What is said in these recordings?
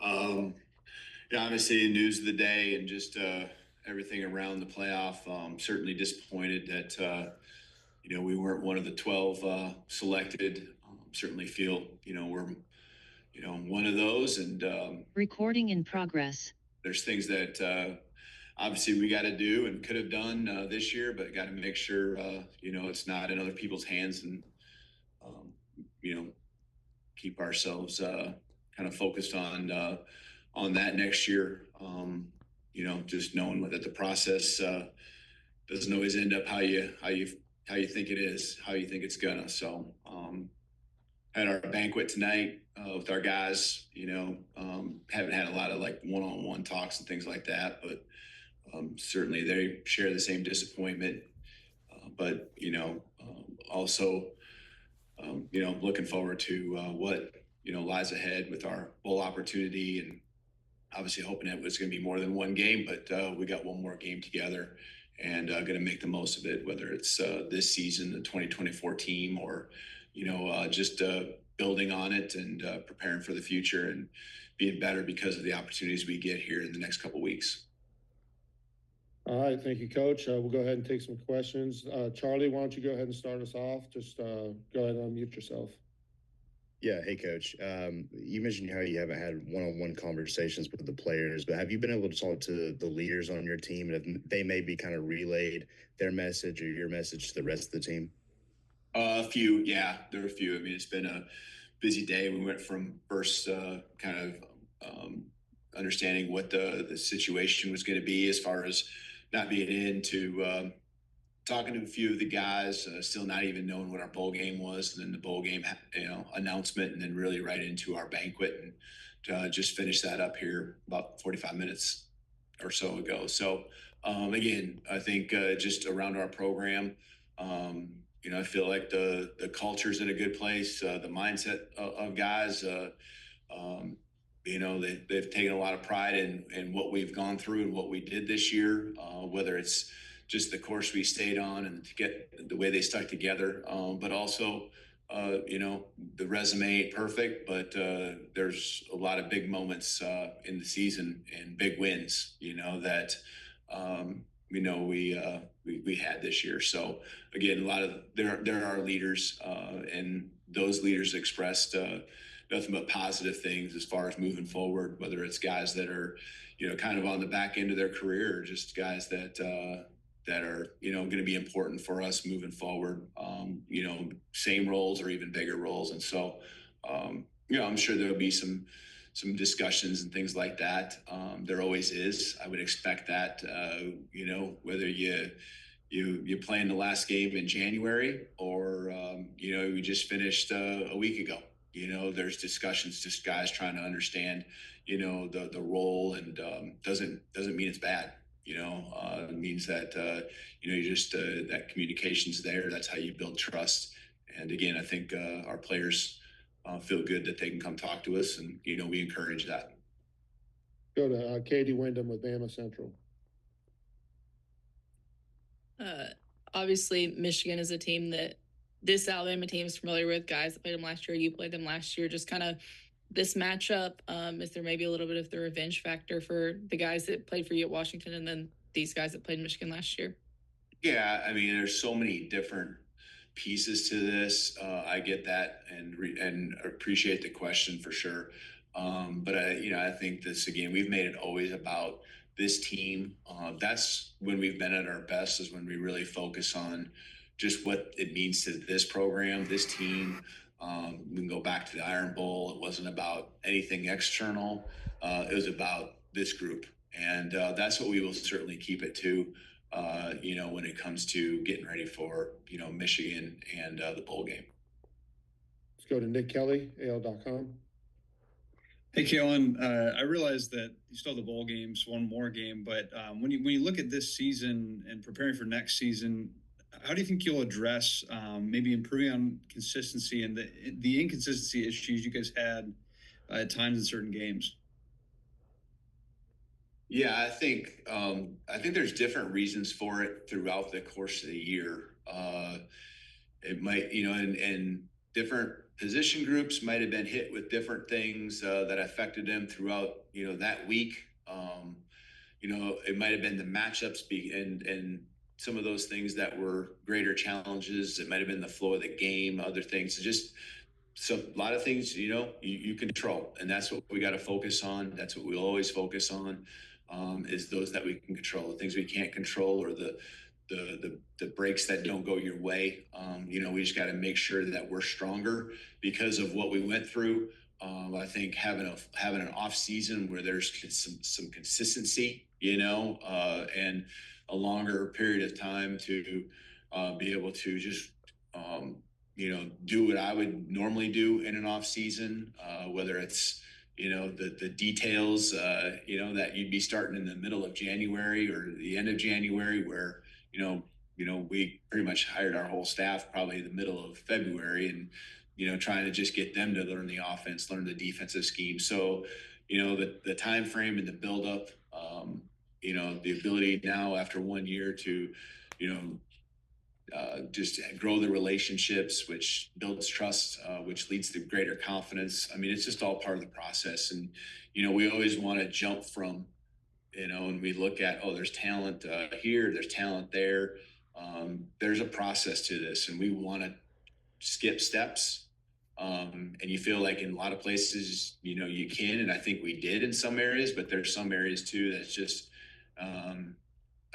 Um, yeah, obviously, news of the day and just everything around the playoff. Certainly disappointed that we weren't one of the 12 selected. Certainly feel we're one of those, and Recording in progress. there's things that obviously we got to do and could have done this year, but got to make sure it's not in other people's hands, and um, you know keep ourselves kind of focused on that next year. Just knowing that the process doesn't always end up how you think it is, how you think it's gonna. So had our banquet tonight with our guys. Haven't had a lot of like one-on-one talks and things like that, but certainly they share the same disappointment. But also looking forward to what lies ahead with our bowl opportunity, and obviously hoping it was going to be more than one game, but we got one more game together, and going to make the most of it, whether it's this season, the 2024 team, or just building on it and preparing for the future and being better because of the opportunities we get here in the next couple weeks. All right, thank you, Coach. We'll go ahead and take some questions. Charlie, why don't you go ahead and start us off? Just go ahead and unmute yourself. Yeah, hey coach. You mentioned how you haven't had one-on-one conversations with the players, but have you been able to talk to the leaders on your team, and if they maybe kind of relayed their message or your message to the rest of the team? A few, yeah, there are a few. I mean, it's been a busy day. We went from first kind of understanding what the situation was going to be as far as not being in to talking to a few of the guys, still not even knowing what our bowl game was, and then the bowl game, announcement, and then really right into our banquet, and just finished that up here about 45 minutes or so ago. So again, I think just around our program, I feel like the culture's in a good place. The mindset of guys, they've taken a lot of pride in what we've gone through and what we did this year, whether it's just the course we stayed on and to get the way they stuck together, but also the resume ain't perfect, but there's a lot of big moments in the season and big wins that we had this year. So again, a lot of there are leaders, and those leaders expressed nothing but positive things as far as moving forward, whether it's guys that are kind of on the back end of their career, or just guys that are going to be important for us moving forward. Same roles or even bigger roles, and so I'm sure there'll be some discussions and things like that. There always is. I would expect that. Whether you play in the last game in January, or we just finished a week ago. There's discussions, just guys trying to understand the role, and doesn't mean it's bad. It means that you just that communication's there. That's how you build trust. And again, I think our players feel good that they can come talk to us, and we encourage that. Go to Katie Wyndham with Bama Central. Obviously, Michigan is a team that this Alabama team is familiar with. Guys that played them last year, you played them last year. Just kind of this matchup, is there maybe a little bit of the revenge factor for the guys that played for you at Washington, and then these guys that played Michigan last year? Yeah, I mean, there's so many different pieces to this. I get that, and appreciate the question for sure. But I think this, again, we've made it always about this team. That's when we've been at our best, is when we really focus on just what it means to this program, this team. We can go back to the Iron Bowl. It wasn't about anything external. It was about this group, and that's what we will certainly keep it to. When it comes to getting ready for Michigan and the bowl game. Let's go to Nick Kelly, AL.com. Hey, Kalen, I realize that you still have the bowl games, one more game, but when you look at this season and preparing for next season, how do you think you'll address maybe improving on consistency and the inconsistency issues you guys had at times in certain games? Yeah, I think there's different reasons for it throughout the course of the year. It might, and different position groups might have been hit with different things that affected them throughout, that week. It might have been the matchups and some of those things that were greater challenges. It might have been the flow of the game, other things. So a lot of things, you control, and that's what we got to focus on. That's what we'll always focus on, is those that we can control. The things we can't control, or the breaks that don't go your way. We just got to make sure that we're stronger because of what we went through. I think having an off season where there's some consistency, and a longer period of time to be able to just do what I would normally do in an off season, whether it's the details, that you'd be starting in the middle of January or the end of January, where we pretty much hired our whole staff probably in the middle of February, and trying to just get them to learn the offense, learn the defensive scheme. So the time frame and the buildup, the ability now after 1 year to just grow the relationships, which builds trust, which leads to greater confidence. I mean, it's just all part of the process. And, we always want to jump from, and we look at, there's talent here, there's talent there. There's a process to this, and we want to skip steps. And you feel like in a lot of places, you can, and I think we did in some areas, but there's some areas too that's just,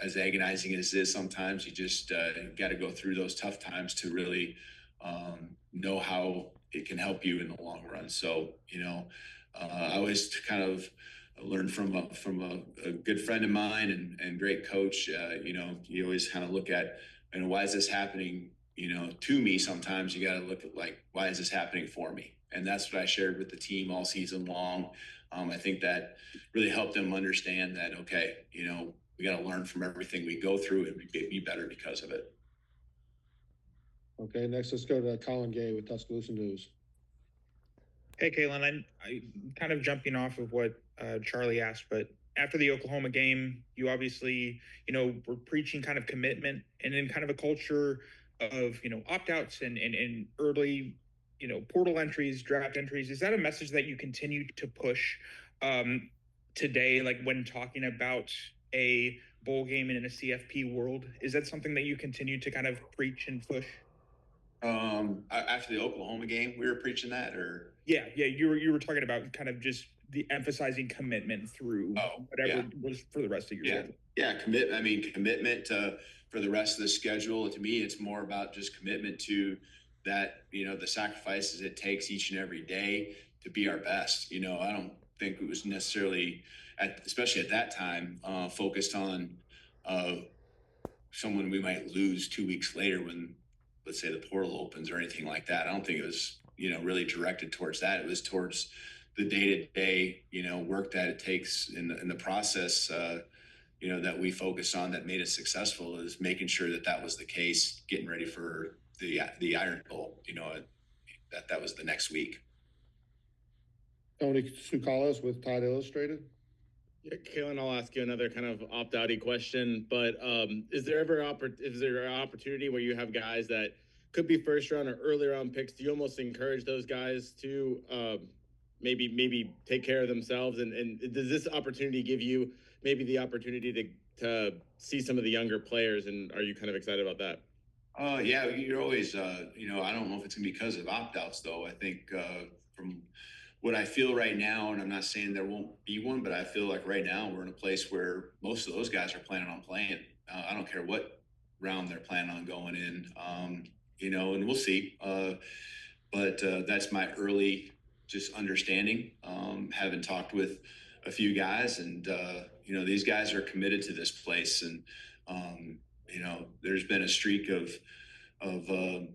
as agonizing as it is sometimes, you just got to go through those tough times to really know how it can help you in the long run. So, I always kind of learned from a good friend of mine and great coach. You always kind of look at, why is this happening? To me, sometimes you got to look at why is this happening for me? And that's what I shared with the team all season long. I think that really helped them understand that, okay, we got to learn from everything we go through and be better because of it. Okay, next let's go to Colin Gay with Tuscaloosa News. Hey, Kalen, I kind of jumping off of what Charlie asked, but after the Oklahoma game, you obviously, were preaching kind of commitment and in kind of a culture of, opt-outs and early, portal entries, draft entries. Is that a message that you continue to push today, like when talking about a bowl game in a CFP world? Is that something that you continue to kind of preach and push? After the Oklahoma game, we were preaching that, or yeah, you were talking about kind of just the emphasizing commitment through whatever was for the rest of your schedule. Commitment for the rest of the schedule. To me, it's more about just commitment to that, the sacrifices it takes each and every day to be our best. I don't think it was necessarily, especially at that time, focused on someone we might lose 2 weeks later when, let's say, the portal opens or anything like that. I don't think it was, really directed towards that. It was towards the day-to-day, work that it takes in the process, that we focused on that made us successful, is making sure that was the case, getting ready for the Iron Bowl, that was the next week. Tony Tsoukalos with Tide Illustrated. Yeah, Kalen, I'll ask you another kind of opt-outy question, but is there ever an opportunity where you have guys that could be first round or early round picks? Do you almost encourage those guys to maybe take care of themselves? And does this opportunity give you maybe the opportunity to see some of the younger players? And are you kind of excited about that? Yeah, you're always, I don't know if it's gonna be because of opt-outs though. I think from what I feel right now, and I'm not saying there won't be one, but I feel like right now we're in a place where most of those guys are planning on playing. I don't care what round they're planning on going in, and we'll see. But that's my early just understanding, having talked with a few guys, and these guys are committed to this place. And there's been a streak of 10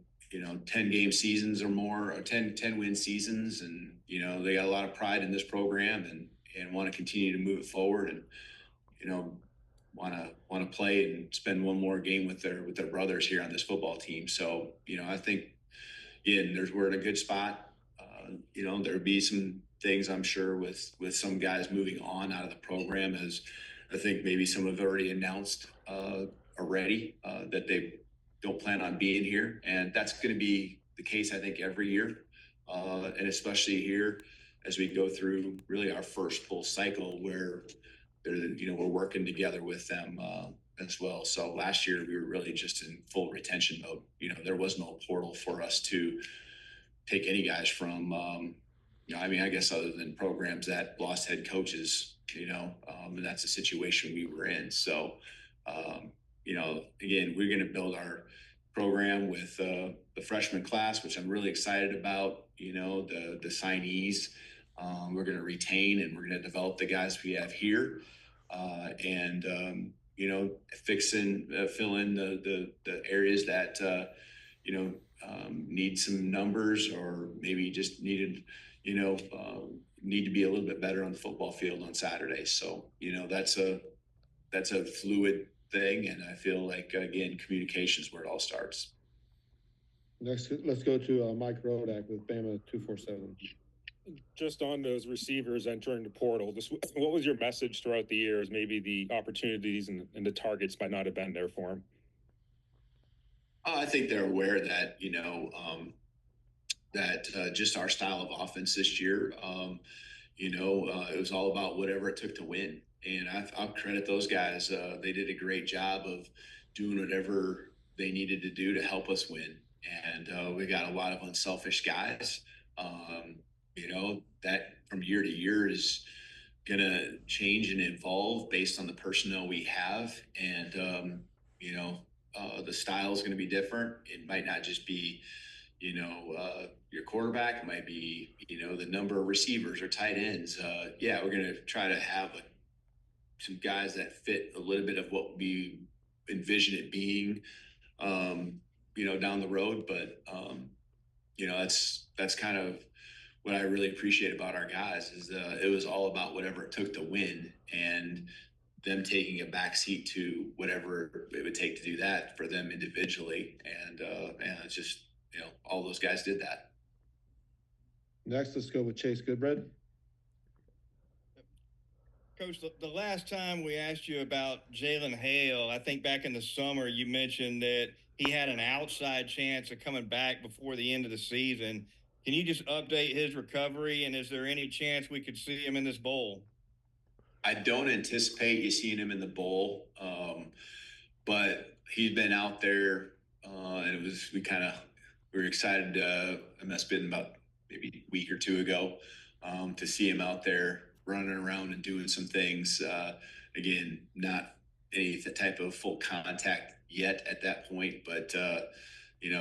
game seasons or more, or 10 win seasons, and they got a lot of pride in this program and want to continue to move it forward, and want to play and spend one more game with their brothers here on this football team. So I think we're in a good spot. There'll be some things, I'm sure, with some guys moving on out of the program, as I think maybe some have already announced already that they don't plan on being here, and that's going to be the case, I think, every year. and especially here as we go through really our first full cycle where we're working together with them as well. So last year we were really just in full retention mode. There was no portal for us to take any guys from. I guess other than programs that lost head coaches, and that's the situation we were in. So, again, we're going to build our program with the freshman class, which I'm really excited about. The signees. We're going to retain and we're going to develop the guys we have here, and fill in the areas that need some numbers or maybe just need to be a little bit better on the football field on Saturday. So that's a fluid thing, and I feel like again communication is where it all starts. Next, let's go to Mike Rodak with Bama 247. Just on those receivers entering the portal, what was your message throughout the years? Maybe the opportunities and the targets might not have been there for them. I think they're aware that just our style of offense this year, it was all about whatever it took to win, and I'll credit those guys. They did a great job of doing whatever they needed to do to help us win, and we got a lot of unselfish guys. That from year to year is going to change and evolve based on the personnel we have. And, the style is going to be different. It might not just be, your quarterback. It might be, the number of receivers or tight ends. We're going to try to have some guys that fit a little bit of what we envision it being, down the road. But, that's kind of what I really appreciate about our guys is it was all about whatever it took to win and them taking a backseat to whatever it would take to do that for them individually. And it's just, all those guys did that. Next, let's go with Chase Goodbread. Coach, the last time we asked you about Jalen Hale, I think back in the summer, you mentioned that he had an outside chance of coming back before the end of the season. Can you just update his recovery, and is there any chance we could see him in this bowl? I don't anticipate you seeing him in the bowl, but he's been out there, and we were excited. It must have been about maybe a week or two ago to see him out there running around and doing some things. Again, not any type of full contact yet at that point, but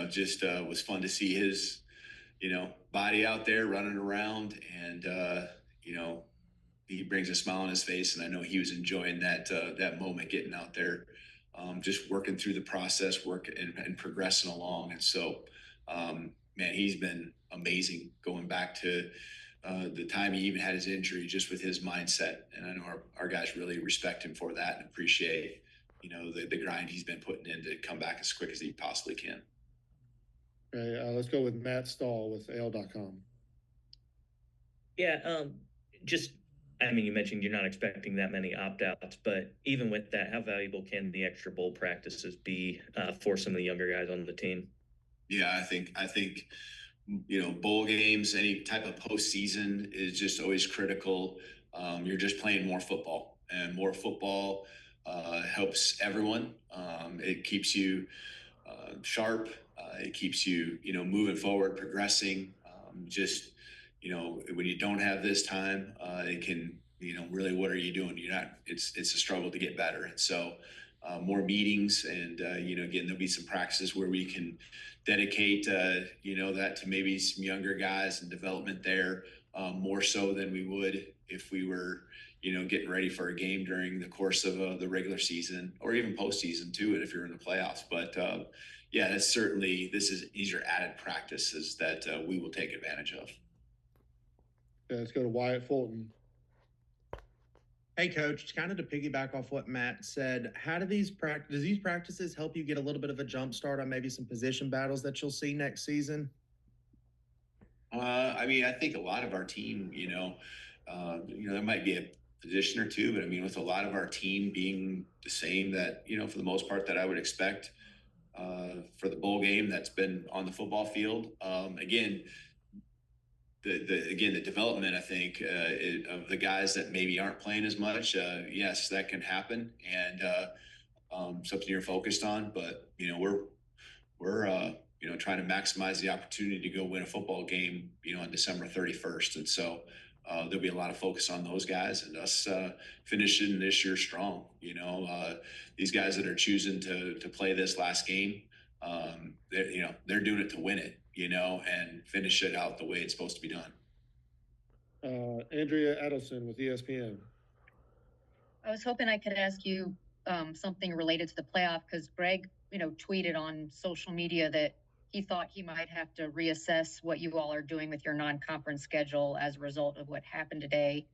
just was fun to see his body out there running around, and he brings a smile on his face, and I know he was enjoying that moment getting out there, just working through the process, and progressing along. And so, man, he's been amazing going back to the time he even had his injury, just with his mindset. And I know our guys really respect him for that and appreciate, the grind he's been putting in to come back as quick as he possibly can. Okay, let's go with Matt Stahl with AL.com. Yeah, you mentioned you're not expecting that many opt-outs, but even with that, how valuable can the extra bowl practices be for some of the younger guys on the team? Yeah, I think bowl games, any type of postseason is just always critical. You're just playing more football, and more football helps everyone. It keeps you sharp. It keeps you, moving forward, progressing. When you don't have this time, it can, really, what are you doing? It's a struggle to get better. And so more meetings and, again, there'll be some practices where we can dedicate, that to maybe some younger guys and development there, more so than we would if we were, getting ready for a game during the course of the regular season, or even postseason too, if you're in the playoffs. But these are added practices that we will take advantage of. Okay, let's go to Wyatt Fulton. Hey, Coach, kind of to piggyback off what Matt said, how do these practices help you get a little bit of a jump start on maybe some position battles that you'll see next season? I think a lot of our team, there might be a position or two, but with a lot of our team being the same, that, for the most part, that I would expect for the bowl game that's been on the football field. Again, the development, I think, of the guys that maybe aren't playing as much. Yes, that can happen, and something you're focused on. But we're trying to maximize the opportunity to go win a football game, on December 31st, and so there'll be a lot of focus on those guys and us finishing this year strong. These guys that are choosing to play this last game, they're doing it to win it, and finish it out the way it's supposed to be done. Andrea Adelson with ESPN. I was hoping I could ask you something related to the playoff, because Greg, tweeted on social media that he thought he might have to reassess what you all are doing with your non-conference schedule as a result of what happened today.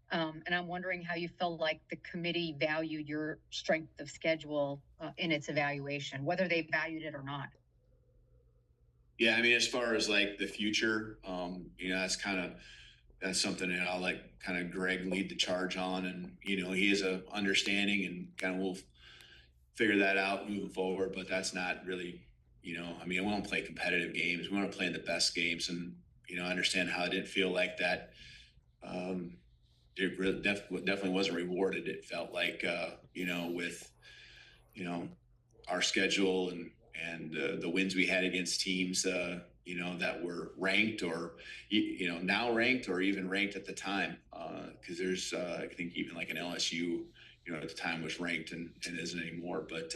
And I'm wondering how you felt like the committee valued your strength of schedule in its evaluation, whether they valued it or not. Yeah, I mean, as far as like the future, that's something that I'll let kind of Greg lead the charge on, and he has a understanding, and kind of we'll figure that out moving forward. But that's not really, we want to play competitive games. We want to play the best games, and I understand how it didn't feel like that. It really definitely wasn't rewarded. It felt like with our schedule and the wins we had against teams that were ranked or now ranked or even ranked at the time, because there's I think even like an LSU at the time was ranked and isn't anymore. But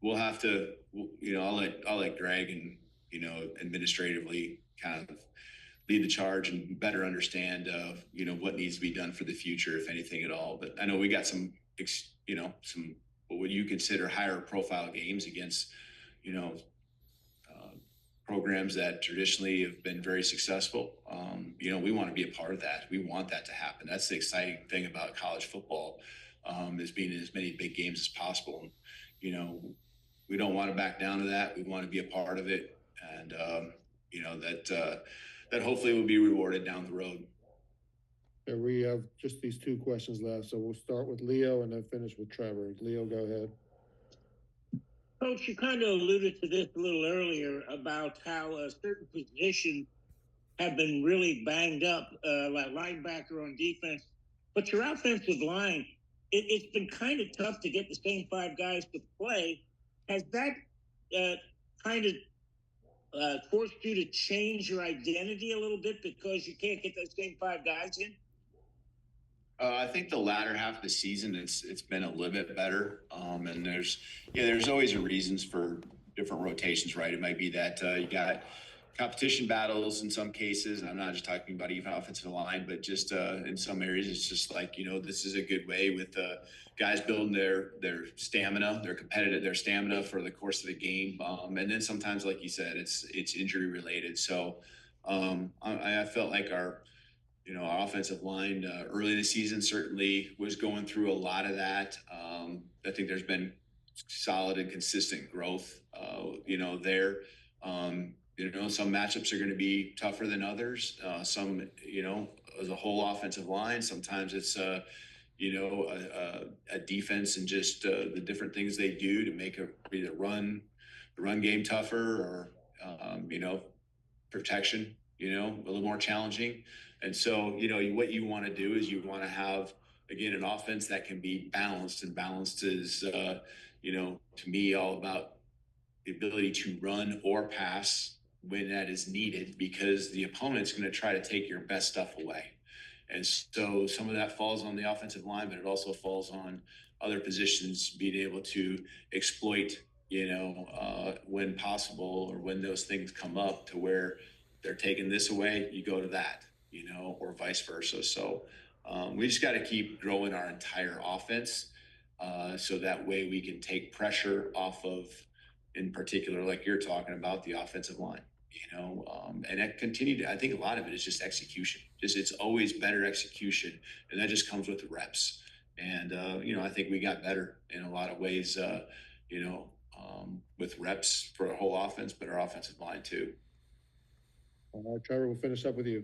we'll have to I'll let Greg and administratively kind of lead the charge and better understand what needs to be done for the future, if anything at all. But I know we got some what would you consider higher profile games against programs that traditionally have been very successful. We want to be a part of that. We want that to happen. That's the exciting thing about college football, is being in as many big games as possible. We don't want to back down to that. We want to be a part of it, and that hopefully will be rewarded down the road. And we have just these two questions left, so we'll start with Leo and then finish with Trevor. Leo, go ahead. Coach, you kind of alluded to this a little earlier about how certain positions have been really banged up, like linebacker on defense. But your offensive line, it's been kind of tough to get the same five guys to play. Has that kind of forced you to change your identity a little bit because you can't get those same five guys in? I think the latter half of the season, it's been a little bit better. And there's always reasons for different rotations, right? It might be that you got competition battles in some cases. And I'm not just talking about even offensive line, but just in some areas, it's just like, this is a good way with guys building their stamina, their stamina for the course of the game. And then sometimes, like you said, it's injury related. So I felt like our offensive line early in the season certainly was going through a lot of that. I think there's been solid and consistent growth, there. Some matchups are going to be tougher than others. Some, as a whole offensive line, sometimes it's, a defense and just the different things they do to make the run game tougher, or, protection, a little more challenging. And so, what you want to do is you want to have, again, an offense that can be balanced, and balanced is, to me, all about the ability to run or pass when that is needed, because the opponent's going to try to take your best stuff away. And so some of that falls on the offensive line, but it also falls on other positions being able to exploit, when possible, or when those things come up to where they're taking this away, you go to that, or vice versa. So we just got to keep growing our entire offense, so that way we can take pressure off of, in particular, like you're talking about, the offensive line, and that continued. I think a lot of it is just execution. It's always better execution, and that just comes with the reps. And I think we got better in a lot of ways, with reps for our whole offense, but our offensive line too. All right, Trevor, we'll finish up with you.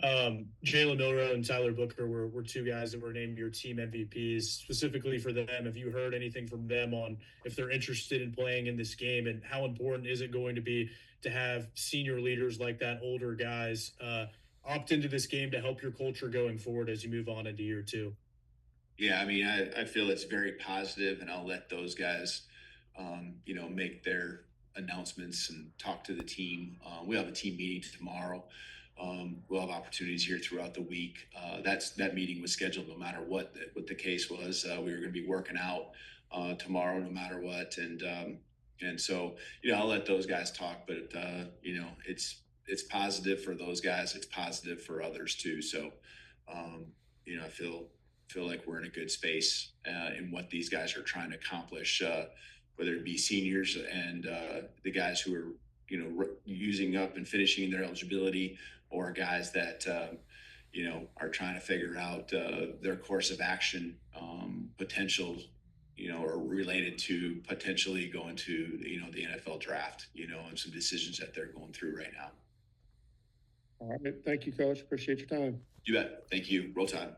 Jalen Milrow and Tyler Booker were two guys that were named your team MVPs. Specifically for them, have you heard anything from them on if they're interested in playing in this game, and how important is it going to be to have senior leaders like that, older guys, opt into this game to help your culture going forward as you move on into year two? Yeah, I mean, I feel it's very positive, and I'll let those guys, make their announcements and talk to the team. We have a team meeting tomorrow. We'll have opportunities here throughout the week. That meeting was scheduled no matter what the case was. We were going to be working out tomorrow no matter what, and so I'll let those guys talk. But it's positive for those guys. It's positive for others too. So I feel like we're in a good space in what these guys are trying to accomplish, whether it be seniors and the guys who are using up and finishing their eligibility, or guys that are trying to figure out their course of action potential, or related to potentially going to the NFL draft, and some decisions that they're going through right now. All right, thank you, Coach. Appreciate your time. You bet. Thank you. Roll Tide.